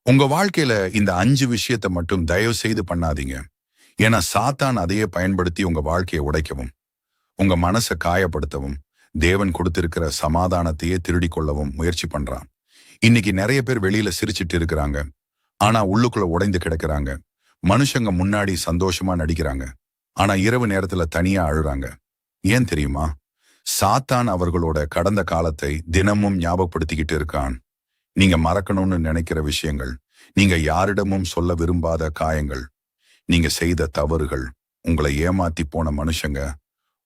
உங்க வாழ்க்கையில இந்த 5 விஷயத்தை மட்டும் தயவு செய்து பண்ணாதீங்க. ஏன்னா சாத்தான் அதையே பயன்படுத்தி உங்க வாழ்க்கையை உடைக்கவும், உங்க மனசை காயப்படுத்தவும், தேவன் கொடுத்திருக்கிற சமாதானத்தையே திருடிக் கொள்ளவும் முயற்சி பண்றான். இன்னைக்கு நிறைய பேர் வெளியில சிரிச்சிட்டு இருக்கிறாங்க. ஆனா உள்ளுக்குள்ள உடைந்து கிடக்குறாங்க. மனுஷங்க முன்னாடி சந்தோஷமா நடிக்கிறாங்க. ஆனா இரவு நேரத்துல தனியா அழுறாங்க. ஏன் தெரியுமா? சாத்தான் அவர்களோட கடந்த காலத்தை தினமும் ஞாபகப்படுத்திக்கிட்டு இருக்கான். நீங்க மறக்கணும்னு நினைக்கிற விஷயங்கள், நீங்க யாரிடமும் சொல்ல விரும்பாத காயங்கள், நீங்க செய்த தவறுகள், உங்களை ஏமாத்தி போன மனுஷங்க,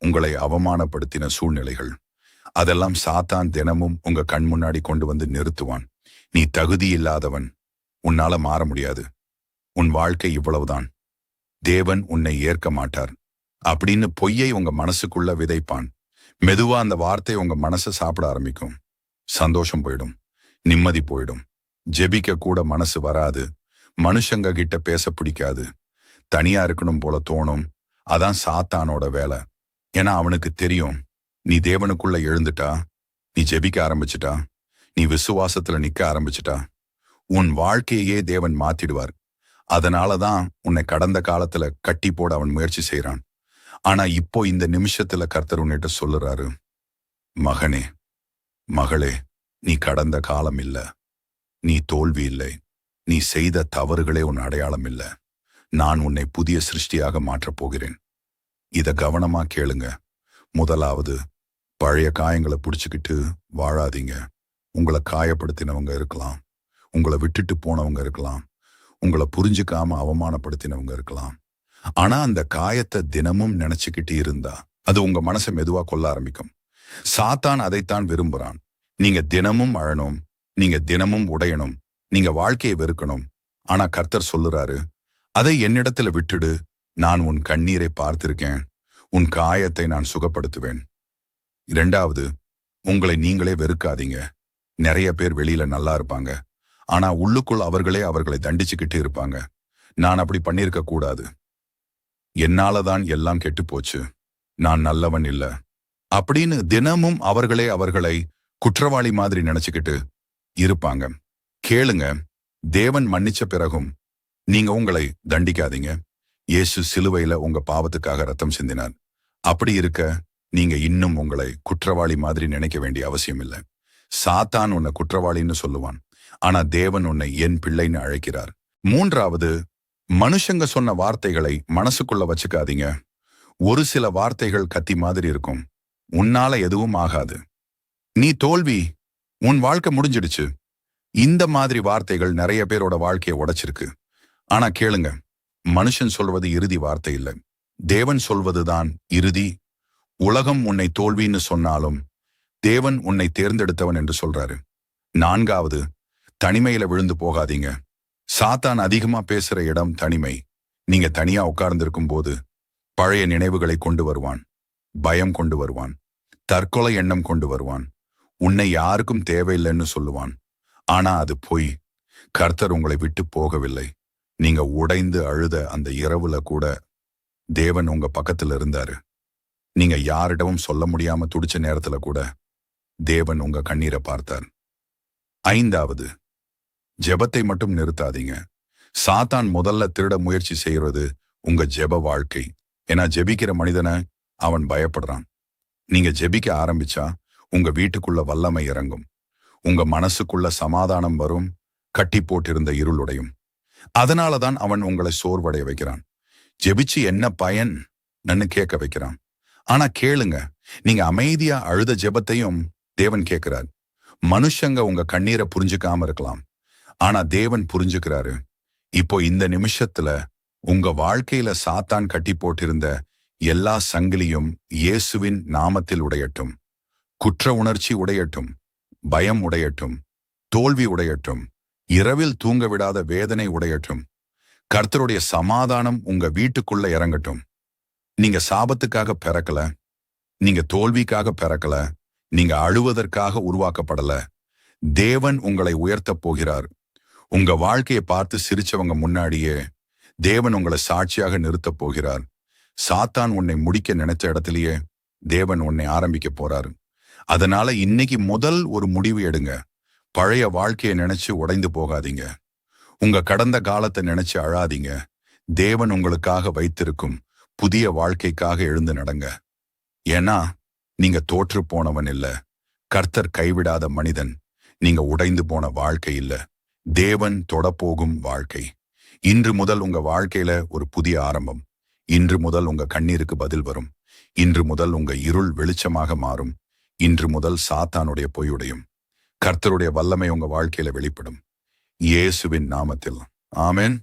உங்களை அவமானப்படுத்தின சூழ்நிலைகள், அதெல்லாம் சாத்தான் தினமும் உங்க கண் முன்னாடி கொண்டு வந்து நிறுத்துவான். நீ தகுதி இல்லாதவன், உன்னால மாற முடியாது, உன் வாழ்க்கை இவ்வளவுதான், தேவன் உன்னை ஏற்க மாட்டார் அப்படின்னு பொய்யை உங்க மனசுக்குள்ள விதைப்பான். மெதுவா அந்த வார்த்தை உங்க மனசை சாப்பிட ஆரம்பிக்கும். சந்தோஷம் போயிடும், நிம்மதி போயிடும், ஜெபிக்க கூட மனசு வராது, மனுஷங்க கிட்ட பேச பிடிக்காது, தனியா இருக்கணும் போல தோணும். அதான் சாத்தானோட வேலை. ஏன்னா அவனுக்கு தெரியும், நீ தேவனுக்குள்ள எழுந்துட்டா, நீ ஜெபிக்க ஆரம்பிச்சிட்டா, நீ விசுவாசத்துல நிக்க ஆரம்பிச்சிட்டா, உன் வாழ்க்கையே தேவன் மாத்திடுவார். அதனாலதான் உன்னை கடந்த காலத்துல கட்டி போட அவன் முயற்சி செய்யறான். ஆனா இப்போ இந்த நிமிஷத்துல கர்த்தர் உன்னிட்ட சொல்லுறாரு, மகனே, மகளே, நீ கடந்த காலம் இல்ல, நீ தோல்வி இல்லை, நீ செய்த தவறுகளே உன் அடையாளம் இல்ல. நான் உன்னை புதிய சிருஷ்டியாக மாற்றப் போகிறேன். இத கவனமா கேளுங்க. முதலாவது, பழைய காயங்களை புடிச்சுக்கிட்டு வாழாதீங்க. உங்களை காயப்படுத்தினவங்க இருக்கலாம், உங்களை விட்டுட்டு போனவங்க இருக்கலாம், உங்களை புரிஞ்சுக்காம அவமானப்படுத்தினவங்க இருக்கலாம். ஆனா அந்த காயத்தை தினமும் நினைச்சுக்கிட்டு இருந்தா அது உங்க மனசை மெதுவா கொல்ல ஆரம்பிக்கும். சாத்தான் அதைத்தான் விரும்புறான். நீங்க தினமும் அழணும், நீங்க தினமும் உடையணும், நீங்க வாழ்க்கையை வெறுக்கணும். ஆனா கர்த்தர் சொல்லுறாரு, அதை என்னிடத்துல விட்டுடு. நான் உன் கண்ணீரை பார்த்திருக்கேன், உன் காயத்தை நான் சுகப்படுத்துவேன். இரண்டாவது, உங்களை நீங்களே வெறுக்காதீங்க. நிறைய பேர் வெளியில நல்லா இருப்பாங்க, ஆனா உள்ளுக்குள் அவர்களை தண்டிச்சுக்கிட்டு இருப்பாங்க. நான் அப்படி பண்ணிருக்க கூடாது, என்னாலதான் எல்லாம் கெட்டு போச்சு, நான் நல்லவன் இல்ல அப்படின்னு தினமும் அவர்களை குற்றவாளி மாதிரி நினைச்சுக்கிட்டு இருப்பாங்க. கேளுங்க, தேவன் மன்னிச்ச பிறகும் நீங்க உங்களை தண்டிக்காதீங்க. இயேசு சிலுவையில உங்க பாவத்துக்காக ரத்தம் சிந்தினார். அப்படி இருக்க நீங்க இன்னும் உங்களை குற்றவாளி மாதிரி நினைக்க வேண்டிய அவசியம் இல்லை. சாத்தான் உன்னை குற்றவாளின்னு சொல்லுவான், ஆனா தேவன் உன்னை என் பிள்ளைன்னு அழைக்கிறார். மூன்றாவது, மனுஷங்க சொன்ன வார்த்தைகளை மனசுக்குள்ள வச்சுக்காதீங்க. ஒரு சில வார்த்தைகள் கத்தி மாதிரி இருக்கும். உன்னால எதுவும் ஆகாது, நீ தோல்வி, உன் வாழ்க்கை முடிஞ்சிடுச்சு. இந்த மாதிரி வார்த்தைகள் நிறைய பேரோட வாழ்க்கையை உடைச்சிருக்கு. ஆனா கேளுங்க, மனுஷன் சொல்வது இறுதி வார்த்தை இல்லை, தேவன் சொல்வதுதான் இறுதி. உலகம் உன்னை தோல்வின்னு சொன்னாலும் தேவன் உன்னை தேர்ந்தெடுத்தவன் என்று சொல்றாரு. நான்காவது, தனிமையில விழுந்து போகாதீங்க. சாத்தான் அதிகமா பேசுற இடம் தனிமை. நீங்க தனியா உட்கார்ந்திருக்கும் போது பழைய நினைவுகளை கொண்டு வருவான், பயம் கொண்டு வருவான், தற்கொலை எண்ணம் கொண்டு வருவான், உன்னை யாருக்கும் தேவையில்லைன்னு சொல்லுவான். ஆனா அது பொய். கர்த்தர் உங்களை விட்டு போகவில்லை. நீங்க உடைந்து அழுத அந்த இரவுல கூட தேவன் உங்க பக்கத்துல இருந்தாரு. நீங்க யாரிடமும் சொல்ல முடியாம துடிச்ச நேரத்துல கூட தேவன் உங்க கண்ணீரை பார்த்தார். ஐந்தாவது, ஜெபத்தை மட்டும் நிறுத்தாதீங்க. சாத்தான் முதல்ல திருட முயற்சி செய்யறது உங்க ஜெப வாழ்க்கை. ஏன்னா ஜெபிக்கிற மனிதனை அவன் பயப்படுறான். நீங்க ஜெபிக்க ஆரம்பிச்சா உங்க வீட்டுக்குள்ள வல்லமை இறங்கும், உங்க மனசுக்குள்ள சமாதானம் வரும், கட்டி போட்டிருந்த இருளுடையும். அதனாலதான் அவன் உங்களை சோர்வடைய வைக்கிறான். ஜெபிச்சு என்ன பயன் கேட்க வைக்கிறான். ஆனா கேளுங்க, நீங்க அமைதியா அழுத ஜெபத்தையும் தேவன் கேட்கிறார். மனுஷங்க உங்க கண்ணீரை புரிஞ்சுக்காம இருக்கலாம், ஆனா தேவன் புரிஞ்சுக்கிறாரு. இப்போ இந்த நிமிஷத்துல உங்க வாழ்க்கையில சாத்தான் கட்டி போட்டிருந்த எல்லா சங்கிலியும் இயேசுவின் நாமத்தில் உடையட்டும். குற்ற உணர்ச்சி உடையட்டும், பயம் உடையட்டும், தோல்வி உடையட்டும், இரவில் தூங்க விடாத வேதனை உடையட்டும். கர்த்தருடைய சமாதானம் உங்க வீட்டுக்குள்ள இறங்கட்டும். நீங்க சாபத்துக்காக பிறக்கல, நீங்க தோல்விக்காக பிறக்கல, நீங்க அழுவதற்காக உருவாக்கப்படல. தேவன் உங்களை உயர்த்தப் போகிறார். உங்க வாழ்க்கையை பார்த்து சிரிச்சவங்க முன்னாடியே தேவன் உங்களை சாட்சியாக நிறுத்தப் போகிறார். சாத்தான் உன்னை முடிக்க நினைச்ச இடத்திலேயே தேவன் உன்னை ஆரம்பிக்க போறாரு. அதனால இன்னைக்கு முதல் ஒரு முடிவு எடுங்க. பழைய வாழ்க்கையை நினைச்சு உடைந்து போகாதீங்க. உங்க கடந்த காலத்தை நினைச்சு அழாதீங்க. தேவன் உங்களுக்காக வைத்திருக்கும் புதிய வாழ்க்கைக்காக எழுந்து நடங்க. ஏன்னா நீங்க தோற்று போனவன் இல்ல. கர்த்தர் கைவிடாத மனிதன். நீங்க உடைந்து போன வாழ்க்கை இல்ல. தேவன் தொடப்போகும் வாழ்க்கை. இன்று முதல் உங்க வாழ்க்கையில ஒரு புதிய ஆரம்பம். இன்று முதல் உங்க கண்ணீருக்கு பதில் வரும். இன்று முதல் உங்க இருள் வெளிச்சமாக மாறும். இன்று முதல் சாத்தானுடைய பொய்யுடையும். கர்த்தருடைய வல்லமை உங்க வாழ்க்கையில வெளிப்படும். இயேசுவின் நாமத்தில் ஆமென்.